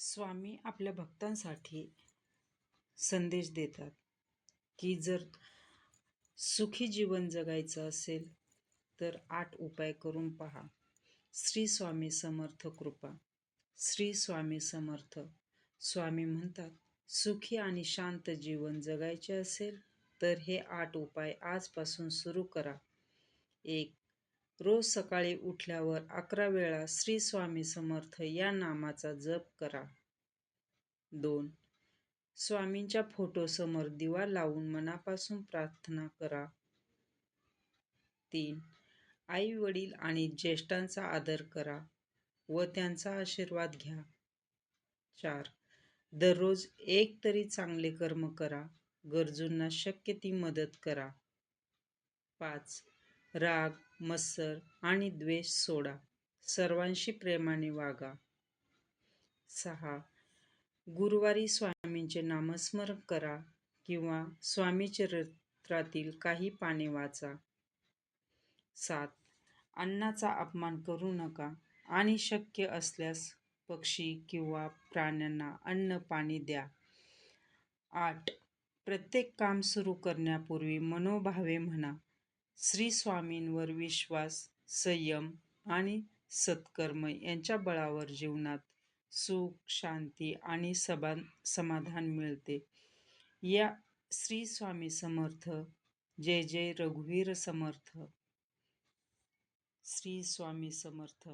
स्वामी आपल्या भक्तांसाठी संदेश देतात की जर सुखी जीवन जगायचं असेल तर 8 उपाय करून पहा. श्री स्वामी समर्थ कृपा. श्री स्वामी समर्थ. स्वामी म्हणतात, सुखी आणि शांत जीवन जगायचे असेल तर हे 8 उपाय आजपासून सुरू करा. 1. रोज सकाळी उठल्यावर 11 वेळा श्री स्वामी समर्थ या नामाचा जप करा. 2. स्वामींच्या फोटोसमोर दिवा लावून मनापासून प्रार्थना करा. 3. आई वडील आणि ज्येष्ठांचा आदर करा व त्यांचा आशीर्वाद घ्या. 4. दररोज एक तरी चांगले कर्म करा. गरजूंना शक्य ती मदत करा. 5. राग, मत्सर आणि द्वेष सोडा. सर्वांशी प्रेमाने वागा. 6. गुरुवारी स्वामींचे नामस्मरण करा किंवा स्वामी चरित्रातील काही पाने वाचा. 7. अन्नाचा अपमान करू नका आणि शक्य असल्यास पक्षी किंवा प्राण्यांना अन्न पाणी द्या. 8. प्रत्येक काम सुरू करण्यापूर्वी मनोभावे म्हणा, श्री स्वामींवर विश्वास, संयम आणि सत्कर्म यांच्या बळावर जीवनात सुख, शांती आणि समाधान मिळते. या श्री स्वामी समर्थ. जय जय रघुवीर समर्थ. श्री स्वामी समर्थ.